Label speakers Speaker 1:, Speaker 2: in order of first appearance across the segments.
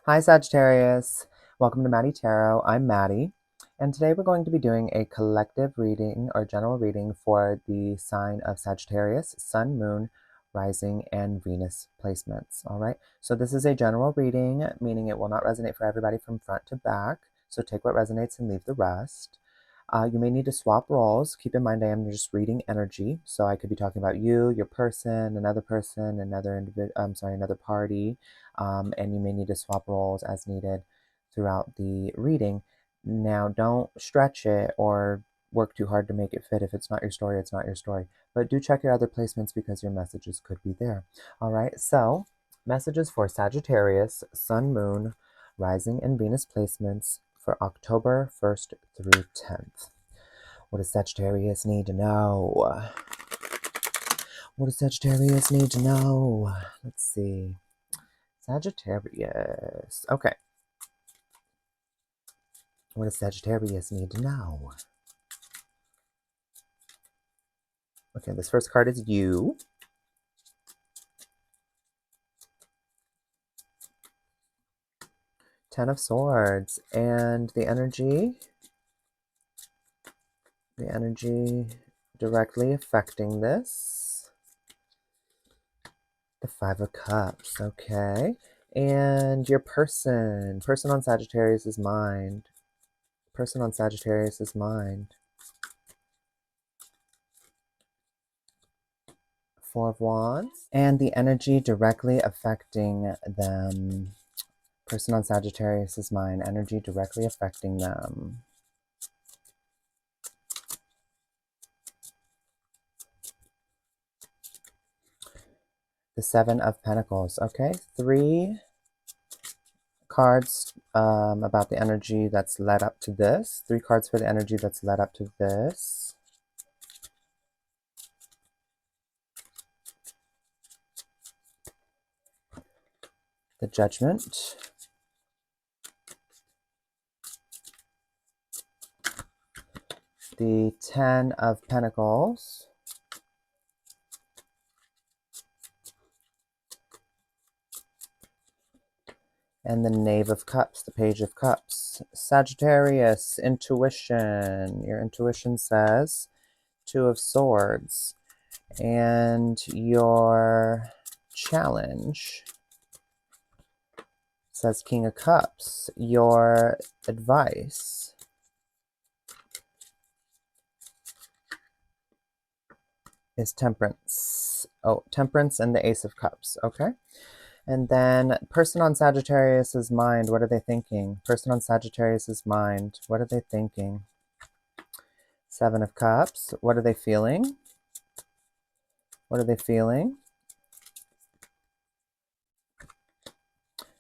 Speaker 1: Hi Sagittarius, welcome to Maddie Tarot. I'm Maddie, and today we're going to be doing a collective reading or general reading for the sign of Sagittarius, Sun, Moon, Rising, and Venus placements. All right, so this is a general reading, meaning it will not resonate for everybody from front to back, so take what resonates and leave the rest. You may need to swap roles. Keep in mind I am just reading energy, so I could be talking about you, your person, another another party, and you may need to swap roles as needed throughout the reading. Now, don't stretch it or work too hard to make it fit. If it's not your story, it's not your story. But do check your other placements because your messages could be there. All right, so messages for Sagittarius, Sun, Moon, Rising, and Venus placements for October 1st through 10th. What does Sagittarius need to know? What does Sagittarius need to know? Let's see. Sagittarius. Okay. What does Sagittarius need to know? Okay, this first card is you. Ten of Swords. And the energy directly affecting this. The Five of Cups. Okay. And your person on Sagittarius's mind. Person on Sagittarius's mind. Four of Wands. And the energy directly affecting them. Person on Sagittarius's mind. Energy directly affecting them. The Seven of Pentacles. Okay, three cards about the energy that's led up to this. Three cards for the energy that's led up to this. The Judgment. The Ten of Pentacles. And the Knave of Cups, the Page of Cups. Sagittarius, intuition. Your intuition says Two of Swords. And your challenge says King of Cups. Your advice is Temperance. Oh, Temperance and the Ace of Cups. Okay. And then person on Sagittarius's mind, what are they thinking? Person on Sagittarius's mind, what are they thinking? Seven of Cups, what are they feeling? What are they feeling?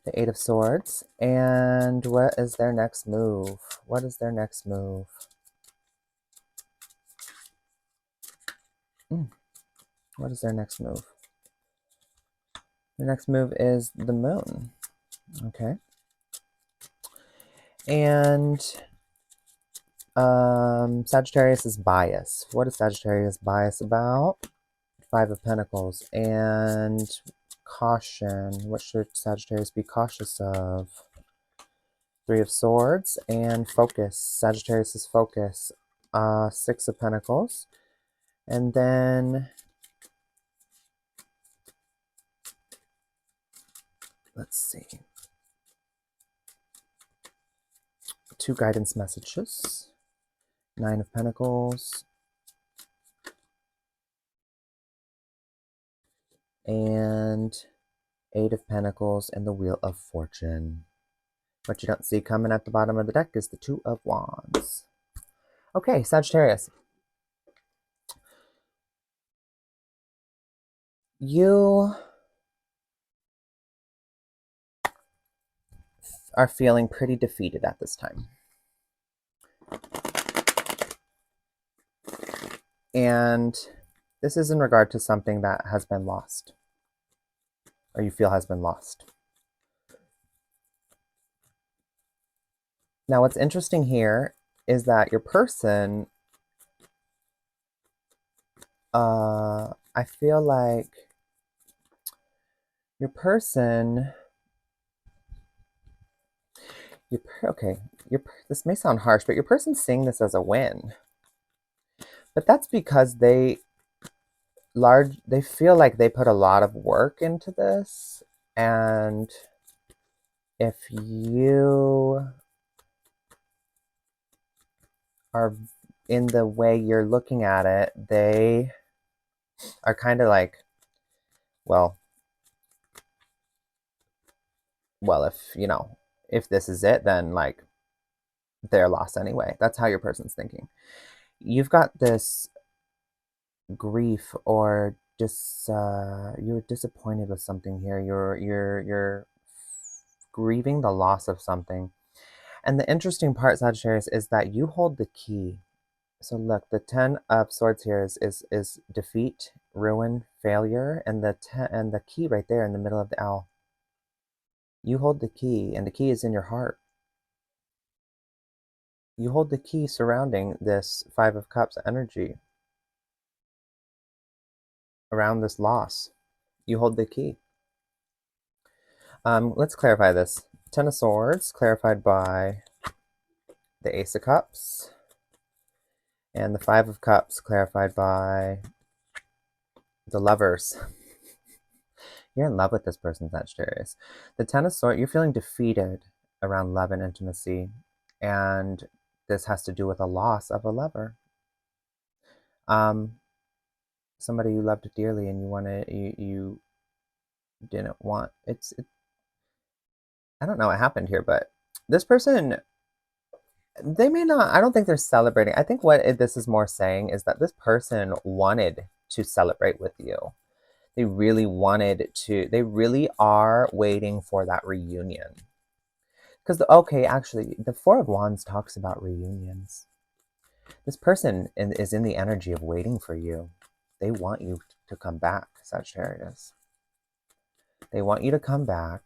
Speaker 1: The Eight of Swords. And what is their next move? What is their next move? What is their next move? The next move is the Moon. Okay. And Sagittarius is bias. What is Sagittarius bias about? Five of Pentacles. And caution. What should Sagittarius be cautious of? Three of Swords and focus. Sagittarius is focus. Six of Pentacles. And then let's see. Two guidance messages. Nine of Pentacles. And Eight of Pentacles and the Wheel of Fortune. What you don't see coming at the bottom of the deck is the Two of Wands. Okay, Sagittarius. You are feeling pretty defeated at this time. And this is in regard to something that has been lost, or you feel has been lost. Now, what's interesting here is that your person, I feel like your person Okay, this may sound harsh, but your person's seeing this as a win. But that's because they feel like they put a lot of work into this, and if you are in the way you're looking at it, they are kind of like, well, if this is it, then like they're lost anyway. That's how your person's thinking. You've got this grief or just you're disappointed with something here. You're grieving the loss of something. And the interesting part, Sagittarius, is that you hold the key. So look, the 10 of Swords here is defeat, ruin, failure, and the key right there in the middle of the owl. You hold the key, and the key is in your heart. You hold the key surrounding this Five of Cups energy, around this loss. You hold the key. Let's clarify this. 10 of Swords, clarified by the Ace of Cups, and the Five of Cups, clarified by the Lovers. You're in love with this person, Sagittarius. The 10 of Swords, you're feeling defeated around love and intimacy, and this has to do with a loss of a lover. Somebody you loved dearly, and you didn't want. I don't know what happened here, but this person, they may not, I don't think they're celebrating. I think what this is more saying is that this person wanted to celebrate with you. They really wanted to, they really are waiting for that reunion. Because, okay, actually, the Four of Wands talks about reunions. This person is in the energy of waiting for you. They want you to come back, Sagittarius. They want you to come back.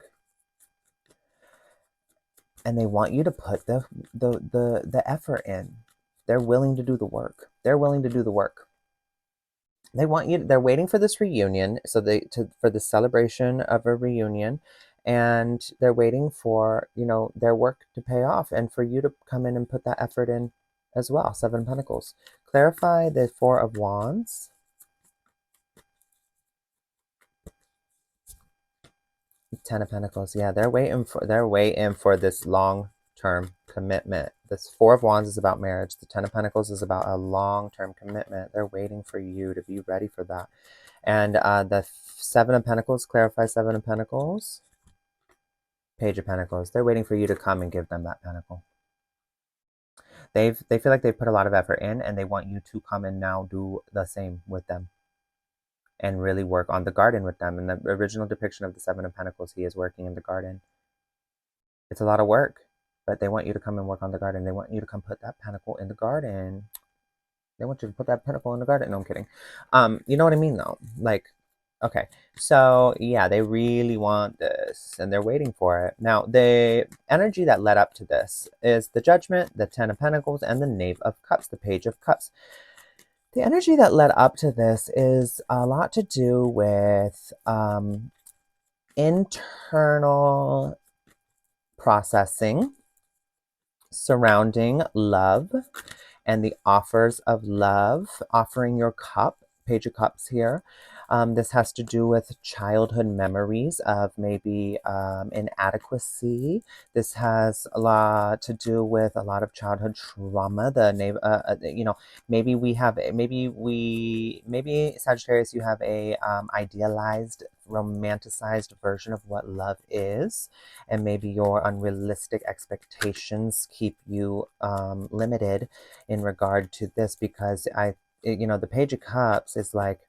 Speaker 1: And they want you to put the effort in. They're willing to do the work. They're willing to do the work. They want you. They're waiting for this reunion, so for the celebration of a reunion, and they're waiting for their work to pay off, and for you to come in and put that effort in as well. Seven of Pentacles. Clarify the Four of Wands. Ten of Pentacles. Yeah, they're waiting for this long-term commitment. This Four of Wands is about marriage. The Ten of Pentacles is about a long-term commitment. They're waiting for you to be ready for that. And the Seven of Pentacles, clarify Seven of Pentacles. Page of Pentacles. They're waiting for you to come and give them that pentacle. They feel like they've put a lot of effort in, and they want you to come and now do the same with them. And really work on the garden with them. In the original depiction of the Seven of Pentacles, he is working in the garden. It's a lot of work, but they want you to come and work on the garden. They want you to come put that pentacle in the garden. They want you to put that pentacle in the garden. No, I'm kidding. You know what I mean, though? Like, okay. So, yeah, they really want this, and they're waiting for it. Now, the energy that led up to this is the Judgment, the Ten of Pentacles, and the Knave of Cups, the Page of Cups. The energy that led up to this is a lot to do with internal processing surrounding love and the offers of love, offering your cup, Page of Cups here. This has to do with childhood memories of maybe inadequacy. This has a lot to do with a lot of childhood trauma. Maybe Sagittarius, you have a idealized, romanticized version of what love is, and maybe your unrealistic expectations keep you limited in regard to this, because the Page of Cups is like,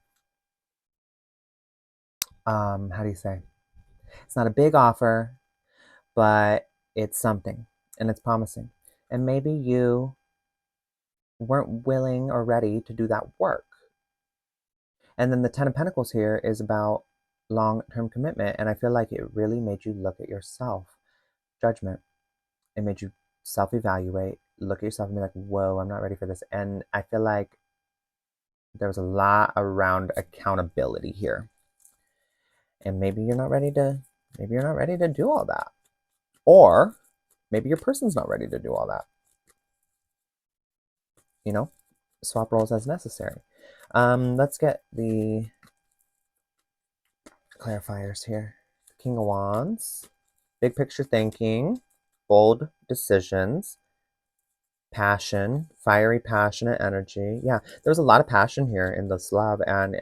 Speaker 1: how do you say? It's not a big offer, but it's something, and it's promising. And maybe you weren't willing or ready to do that work. And then the Ten of Pentacles here is about long-term commitment, and I feel like it really made you look at yourself. Judgment. It made you self-evaluate, look at yourself and be like, whoa, I'm not ready for this. And I feel like there was a lot around accountability here. And maybe you're not ready to do all that. Or Maybe your person's not ready to do all that. You know, swap roles as necessary. Let's get the clarifiers here. King of Wands, big picture thinking, bold decisions, passion, fiery, passionate energy. Yeah, there was a lot of passion here in this love, and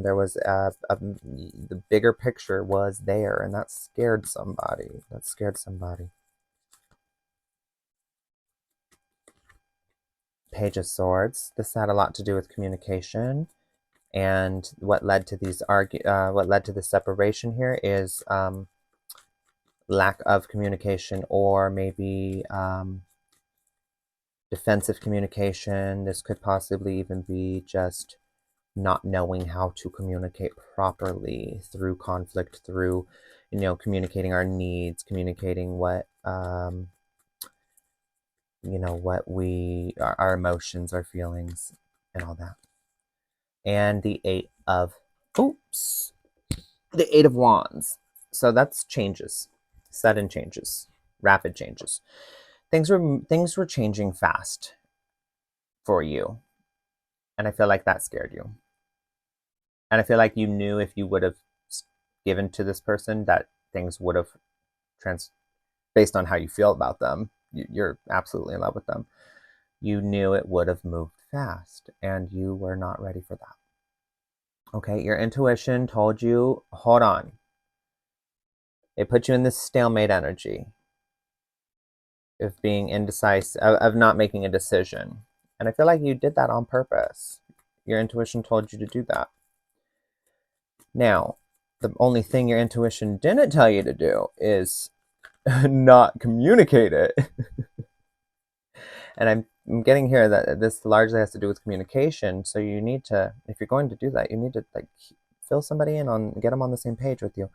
Speaker 1: there was the bigger picture was there, and that scared somebody. That scared somebody. Page of Swords. This had a lot to do with communication, and what led to these what led to the separation here is lack of communication, or maybe defensive communication. This could possibly even be just not knowing how to communicate properly through conflict, through, you know, communicating our needs, communicating what, you know, what our emotions, our feelings, and all that. And the the Eight of Wands. So that's changes, sudden changes, rapid changes. Things were changing fast for you, and I feel like that scared you. And I feel like you knew if you would have given to this person that things would have trans based on how you feel about them. You're absolutely in love with them. You knew it would have moved fast, and you were not ready for that. Okay, your intuition told you, hold on. It put you in this stalemate energy of being indecisive, of not making a decision. And I feel like you did that on purpose. Your intuition told you to do that. Now, the only thing your intuition didn't tell you to do is not communicate it. And I'm getting here that this largely has to do with communication. So you need to, if you're going to do that, you need to like fill somebody in on, get them on the same page with you.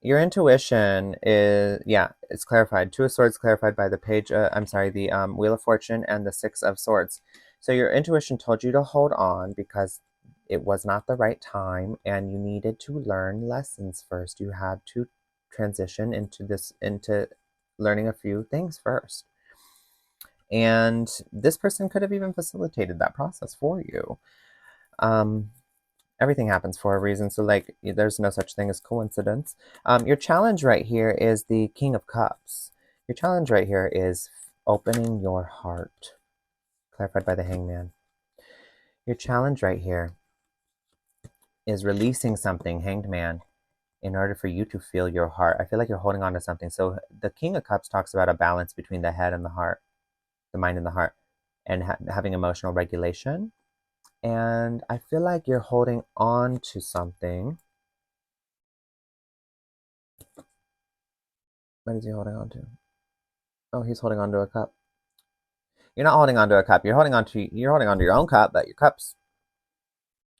Speaker 1: Your intuition is, yeah, it's clarified. Two of Swords clarified by the page, I'm sorry, the Wheel of Fortune and the Six of Swords. So your intuition told you to hold on because it was not the right time, and you needed to learn lessons first. You had to transition into learning a few things first. And this person could have even facilitated that process for you. Everything happens for a reason, so like there's no such thing as coincidence. Your challenge right here is the King of Cups. Your challenge right here is opening your heart, clarified by the Hangman. Your challenge right here is releasing something, Hanged Man, in order for you to feel your heart. I feel like you're holding on to something. So the King of Cups talks about a balance between the head and the heart, the mind and the heart, and having emotional regulation. And I feel like you're holding on to something. What is he holding on to? Oh, he's holding on to a cup. You're not holding on to a cup. You're holding on to your own cup, but your cup's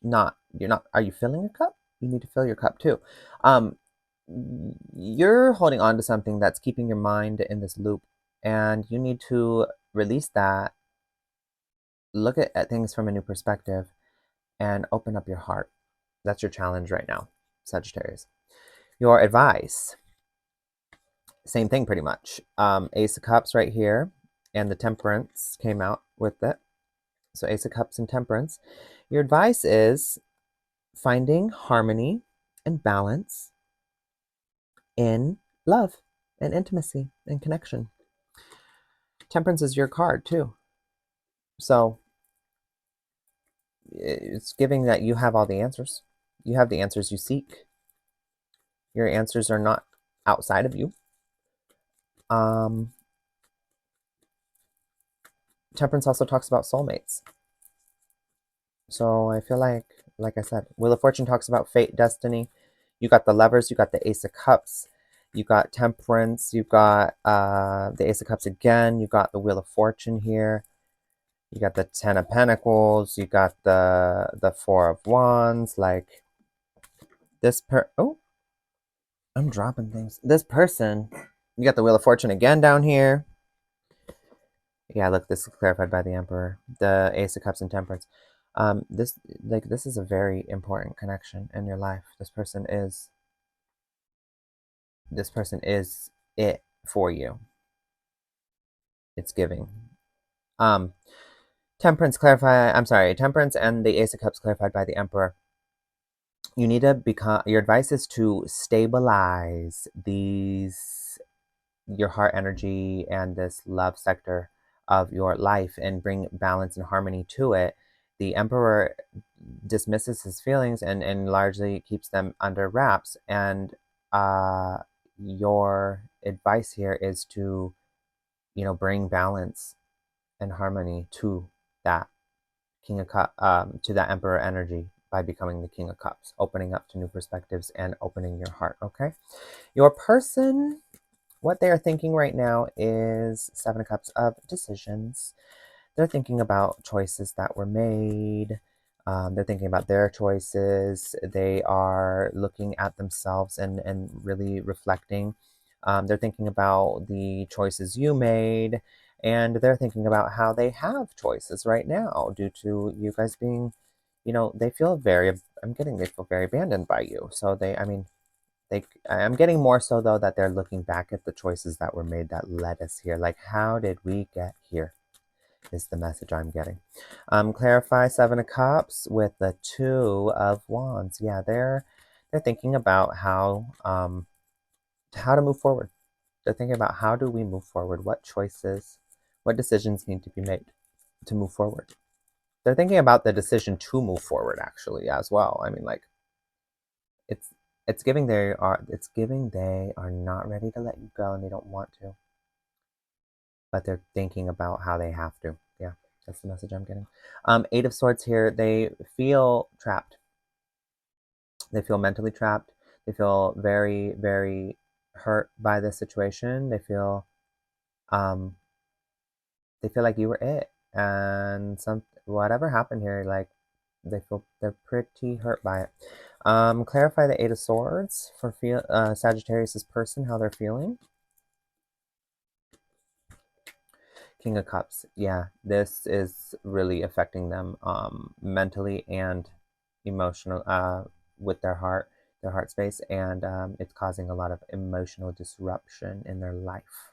Speaker 1: not. You're not. Are you filling your cup? You need to fill your cup too. Um, you're holding on to something that's keeping your mind in this loop, and you need to release that. Look at things from a new perspective, and open up your heart. That's your challenge right now, Sagittarius. Your advice, same thing pretty much. Ace of Cups right here, and the Temperance came out with it. So Ace of Cups and Temperance. Your advice is finding harmony and balance in love and intimacy and connection. Temperance is your card too. So it's giving that you have all the answers. You have the answers you seek. Your answers are not outside of you. Temperance also talks about soulmates. So I feel like I said, Wheel of Fortune talks about fate, destiny. You got the Lovers, you got the Ace of Cups, you got Temperance, you got the Ace of Cups again, you got the Wheel of Fortune here, you got the Ten of Pentacles, you got the Four of Wands. Like oh, I'm dropping things. This person, you got the Wheel of Fortune again down here. Yeah, look, this is clarified by the Emperor, the Ace of Cups and Temperance. This is a very important connection in your life. This person is it for you. it's giving. Temperance Temperance and the Ace of Cups clarified by the Emperor. You need to become, your advice is to stabilize your heart energy and this love sector of your life and bring balance and harmony to it. The Emperor dismisses his feelings and largely keeps them under wraps. And uh, your advice here is to, bring balance and harmony to that to that Emperor energy by becoming the King of Cups, opening up to new perspectives and opening your heart. Okay, your person, what they are thinking right now is Seven of Cups of decisions. They're thinking about choices that were made. They're thinking about their choices. They are looking at themselves and really reflecting. They're thinking about the choices you made, and they're thinking about how they have choices right now due to you guys being, they feel they feel very abandoned by you. So I'm getting more so though that they're looking back at the choices that were made that led us here. Like, how did we get here? Is the message I'm getting. Clarify Seven of Cups with the Two of Wands. Yeah, they're thinking about how to move forward. They're thinking about how do we move forward? What choices, what decisions need to be made to move forward? They're thinking about the decision to move forward actually as well. I mean, like, it's it's giving they are not ready to let you go and they don't want to, but they're thinking about how they have to. Yeah, that's the message I'm getting. Eight of Swords here. They feel trapped. They feel mentally trapped. They feel very, very hurt by the situation. Um, they feel like you were it, and whatever happened here, like they're pretty hurt by it. Clarify the Eight of Swords for Sagittarius's person, how they're feeling. King of Cups. Yeah, this is really affecting them mentally and emotional with their heart space, and it's causing a lot of emotional disruption in their life.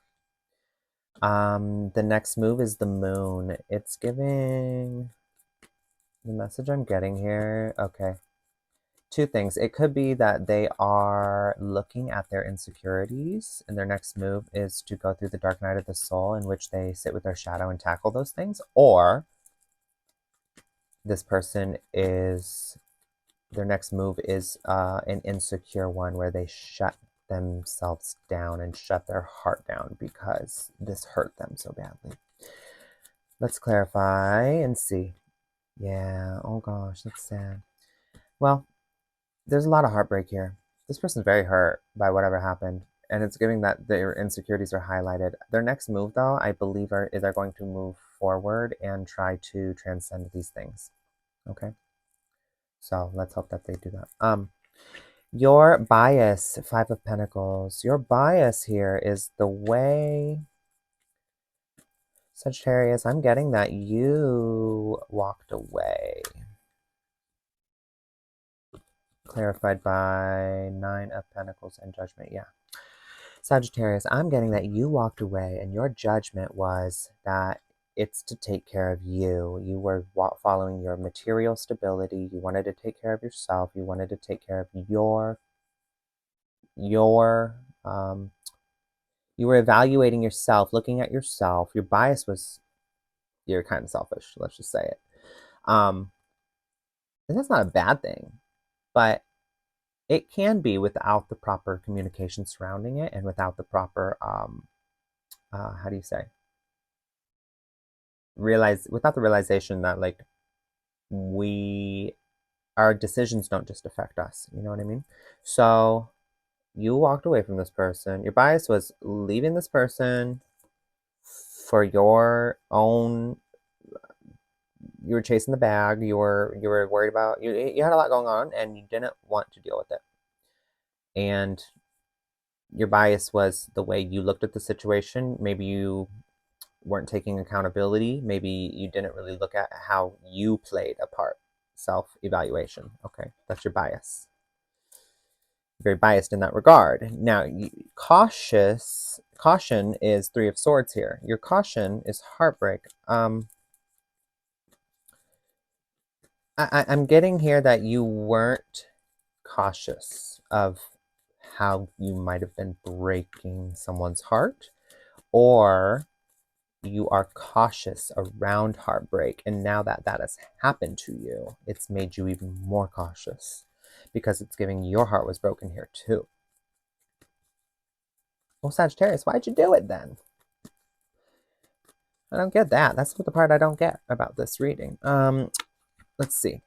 Speaker 1: The next move is the moon. It's giving the message I'm getting here. Okay. Two things. It could be that they are looking at their insecurities, and their next move is to go through the dark night of the soul, in which they sit with their shadow and tackle those things. Or this person is, their next move is an insecure one where they shut themselves down and shut their heart down because this hurt them so badly. Let's clarify and see. Yeah, oh gosh, that's sad. Well, there's a lot of heartbreak here. This person's very hurt by whatever happened, and it's giving that their insecurities are highlighted. Their next move, though, I believe, is they're going to move forward and try to transcend these things. Okay, so let's hope that they do that. Your bias, Five of Pentacles. Your bias here is the way, Sagittarius. I'm getting that you walked away. Clarified by Nine of Pentacles and Judgment. Yeah. Sagittarius, I'm getting that you walked away and your judgment was that it's to take care of you. You were following your material stability. You wanted to take care of yourself. You wanted to take care of your you were evaluating yourself, looking at yourself. Your bias was you're kind of selfish, let's just say it. And that's not a bad thing, but it can be without the proper communication surrounding it and without the proper how do you say, without the realization that, like, we our decisions don't just affect us, you know what I mean? So you walked away from this person. Your bias was leaving this person for your own, you were chasing the bag, you were worried about, you had a lot going on and you didn't want to deal with it. And your bias was the way you looked at the situation. Maybe you weren't taking accountability. Maybe you didn't really look at how you played a part. Self-evaluation. Okay, that's your bias. Very biased in that regard. Now, cautious caution is Three of Swords here. Your caution is heartbreak. I'm getting here that you weren't cautious of how you might have been breaking someone's heart, or you are cautious around heartbreak. And now that that has happened to you, it's made you even more cautious because it's giving your heart was broken here too. Well, Sagittarius, why'd you do it then? I don't get that. That's the part I don't get about this reading. Let's see.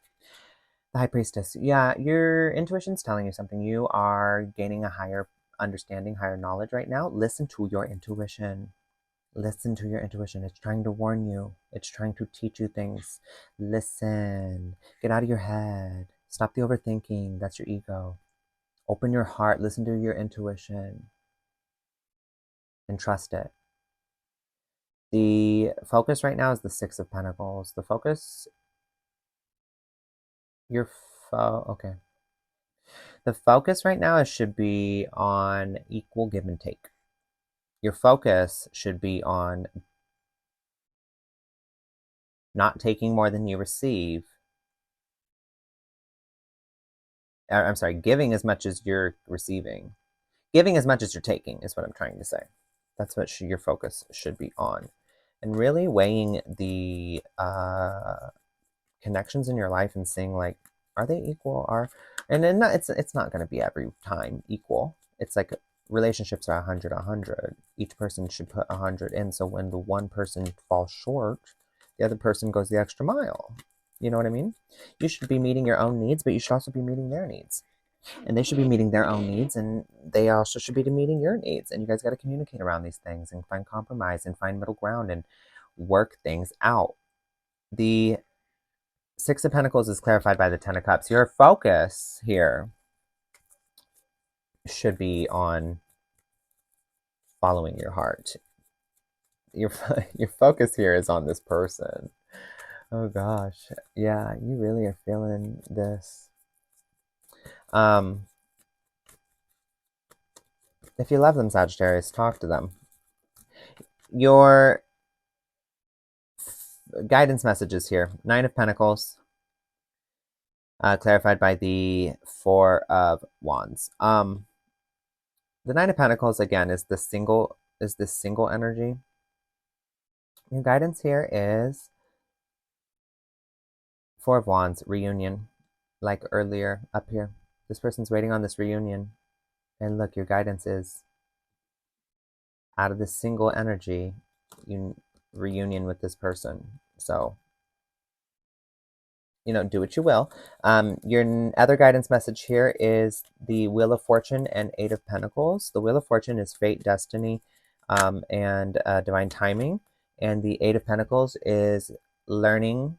Speaker 1: The High Priestess. Yeah, your intuition's telling you something. You are gaining a higher understanding, higher knowledge right now. Listen to your intuition. Listen to your intuition. It's trying to warn you. It's trying to teach you things. Listen. Get out of your head. Stop the overthinking. That's your ego. Open your heart. Listen to your intuition. And trust it. The focus right now is the Six of Pentacles. The focus... Okay. The focus right now should be on equal give and take. Your focus should be on not taking more than you receive. I'm sorry, giving as much as you're receiving. Giving as much as you're taking is what I'm trying to say. That's what your focus should be on. And really weighing the connections in your life and seeing, like, are they equal? And then it's not going to be every time equal. It's like relationships are 100. Each person should put 100 in. So when the one person falls short, the other person goes the extra mile. You know what I mean? You should be meeting your own needs, but you should also be meeting their needs. And they should be meeting their own needs, and they also should be meeting your needs. And you guys got to communicate around these things and find compromise and find middle ground and work things out. The Six of Pentacles is clarified by the Ten of Cups. Your focus here should be on following your heart. Your focus here is on this person. Oh gosh. Yeah, you really are feeling this. If you love them, Sagittarius, talk to them. Your guidance messages here. Nine of Pentacles. Clarified by the Four of Wands. The Nine of Pentacles again is this single energy. Your guidance here is Four of Wands, reunion, like earlier up here. This person's waiting on this reunion. And look, your guidance is out of this single energy, reunion with this person. So, do what you will. Your other guidance message here is the Wheel of Fortune and Eight of Pentacles. The Wheel of Fortune is fate, destiny, and divine timing. And the Eight of Pentacles is learning,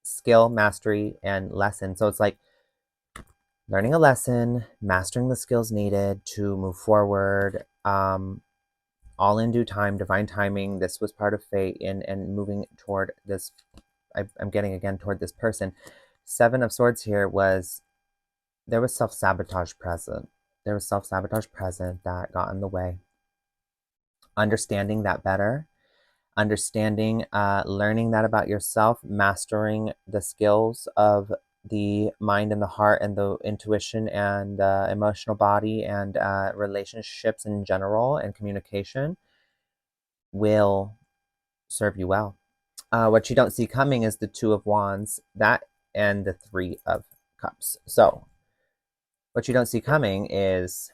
Speaker 1: skill, mastery, and lesson. So it's like learning a lesson, mastering the skills needed to move forward, all in due time, divine timing. This was part of fate, and moving toward this. I'm getting again toward this person. Seven of Swords here there was self-sabotage present. There was self-sabotage present that got in the way. Understanding that better, learning that about yourself, mastering the skills of the mind and the heart and the intuition and emotional body and relationships in general and communication will serve you well. What you don't see coming is the Two of Wands, that and the Three of Cups. So what you don't see coming is,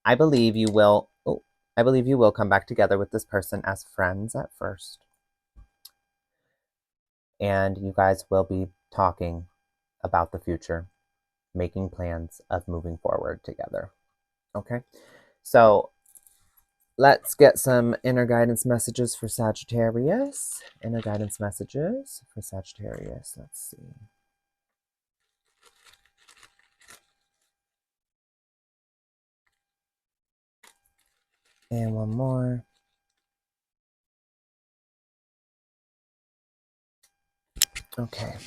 Speaker 1: I believe you will come back together with this person as friends at first. And you guys will be talking about the future, making plans of moving forward together. Okay? So let's get some inner guidance messages for Sagittarius. Inner guidance messages for Sagittarius. Let's see. And one more. Okay.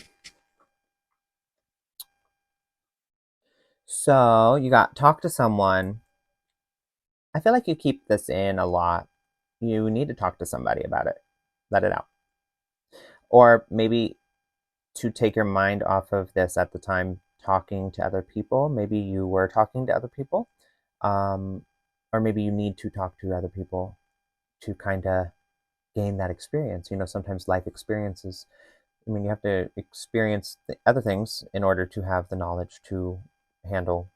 Speaker 1: So you got talk to someone I feel like you keep this in a lot. You need to talk to somebody about it. Let it out. Or maybe to take your mind off of this at the time, talking to other people. Maybe you were talking to other people. Um, or maybe you need to talk to other people to kind of gain that experience. Sometimes life experiences, I mean, you have to experience the other things in order to have the knowledge to handle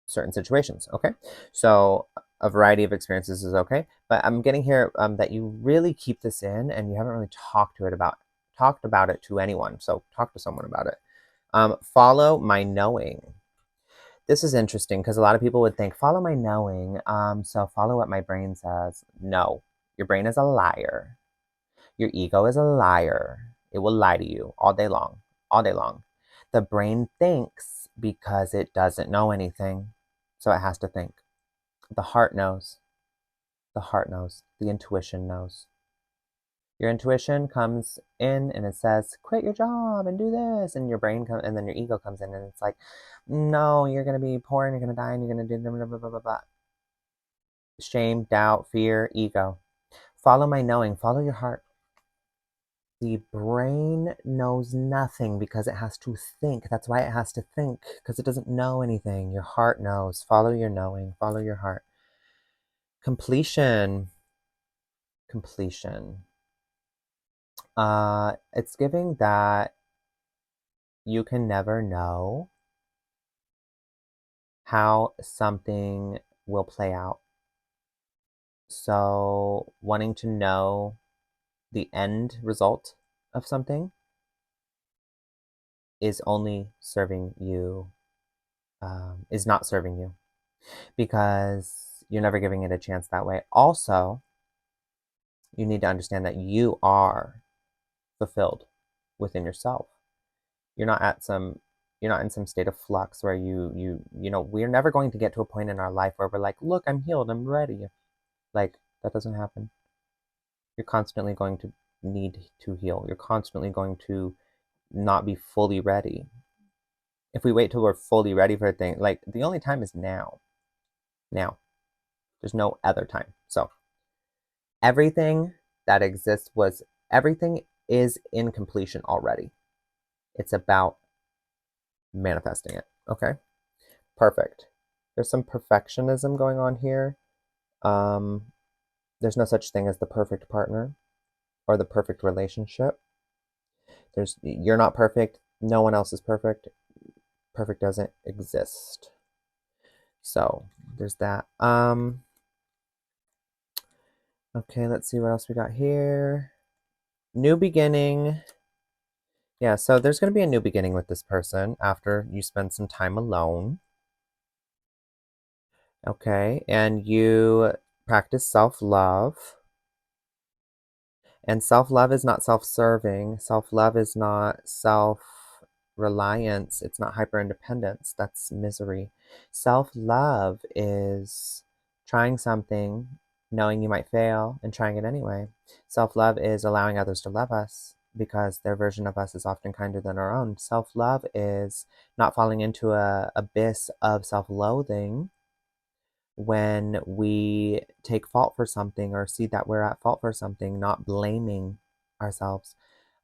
Speaker 1: certain situations. Okay, so a variety of experiences is okay, but I'm getting here that you really keep this in and you haven't really talked about it to anyone. So talk to someone about it. Follow my knowing. This is interesting because a lot of people would think follow my knowing. So follow what my brain says. No, your brain is a liar. Your ego is a liar. It will lie to you all day long, all day long. The brain thinks because it doesn't know anything, so it has to think. The heart knows. The heart knows. The intuition knows. Your intuition comes in and it says, quit your job and do this. And your brain comes, and then your ego comes in and it's like, no, you're going to be poor and you're going to die and you're going to do blah, blah, blah, blah, blah. Shame, doubt, fear, ego. Follow my knowing. Follow your heart. The brain knows nothing because it has to think. That's why it has to think, because it doesn't know anything. Your heart knows. Follow your knowing. Follow your heart. Completion. Completion. It's giving that you can never know how something will play out. So wanting to know the end result of something is only serving you, is not serving you, because you're never giving it a chance that way. Also, you need to understand that you are fulfilled within yourself. You're not at some you're not in some state of flux where we're never going to get to a point in our life where we're like, look, I'm healed, I'm ready. Like, that doesn't happen. You're constantly going to need to heal. You're constantly going to not be fully ready. If we wait till we're fully ready for a thing, like, the only time is now. Now. There's no other time. So everything that exists was everything is in completion already. It's about manifesting it. Okay. Perfect. There's some perfectionism going on here. Um, there's no such thing as the perfect partner or the perfect relationship. You're not perfect. No one else is perfect. Perfect doesn't exist. So there's that. Okay, let's see what else we got here. New beginning. Yeah, so there's going to be a new beginning with this person after you spend some time alone. Okay, and you practice self-love. And self-love is not self-serving. Self-love is not self-reliance. It's not hyper-independence. That's misery. Self-love is trying something, knowing you might fail, and trying it anyway. Self-love is allowing others to love us because their version of us is often kinder than our own. Self-love is not falling into a abyss of self-loathing when we take fault for something or see that we're at fault for something, not blaming ourselves.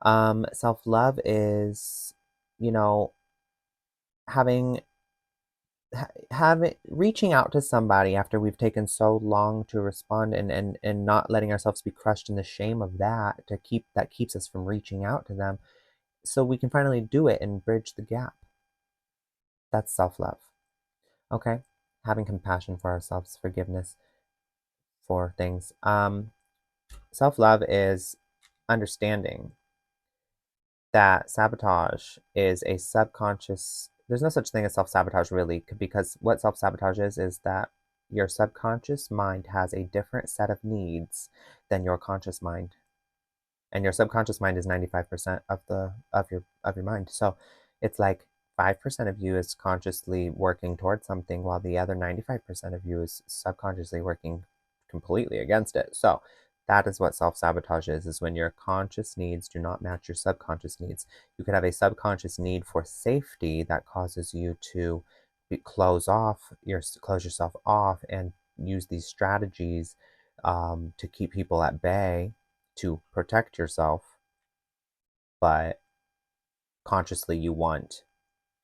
Speaker 1: Self-love is, you know, having having reaching out to somebody after we've taken so long to respond, and not letting ourselves be crushed in the shame of that keeps us from reaching out to them so we can finally do it and bridge the gap. That's self-love. Okay, having compassion for ourselves, forgiveness for things. Self-love is understanding that sabotage is a subconscious. There's no such thing as self-sabotage, really, because what self-sabotage is that your subconscious mind has a different set of needs than your conscious mind, and your subconscious mind is 95% of your mind. So it's like 5% of you is consciously working towards something, while the other 95% of you is subconsciously working completely against it. So that is what self-sabotage is when your conscious needs do not match your subconscious needs. You could have a subconscious need for safety that causes you to close yourself off and use these strategies to keep people at bay, to protect yourself, but consciously you want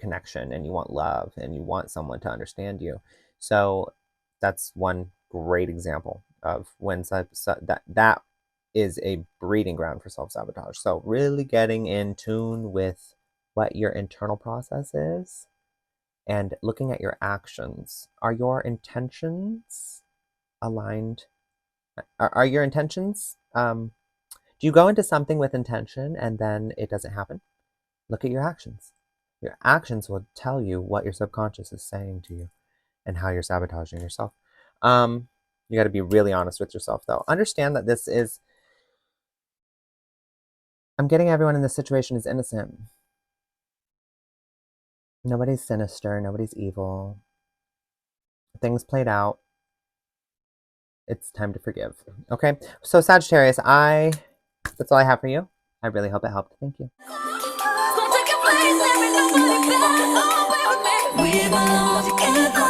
Speaker 1: connection and you want love and you want someone to understand you. So that's one great example of when that is a breeding ground for self-sabotage. So really getting in tune with what your internal process is and looking at your actions. Are your intentions aligned? Are your intentions, do you go into something with intention and then it doesn't happen? Look at your actions. Your actions will tell you what your subconscious is saying to you and how you're sabotaging yourself. You got to be really honest with yourself, though. Understand that I'm getting everyone in this situation is innocent. Nobody's sinister. Nobody's evil. Things played out. It's time to forgive. Okay? So, Sagittarius, that's all I have for you. I really hope it helped. Thank you. We belong together.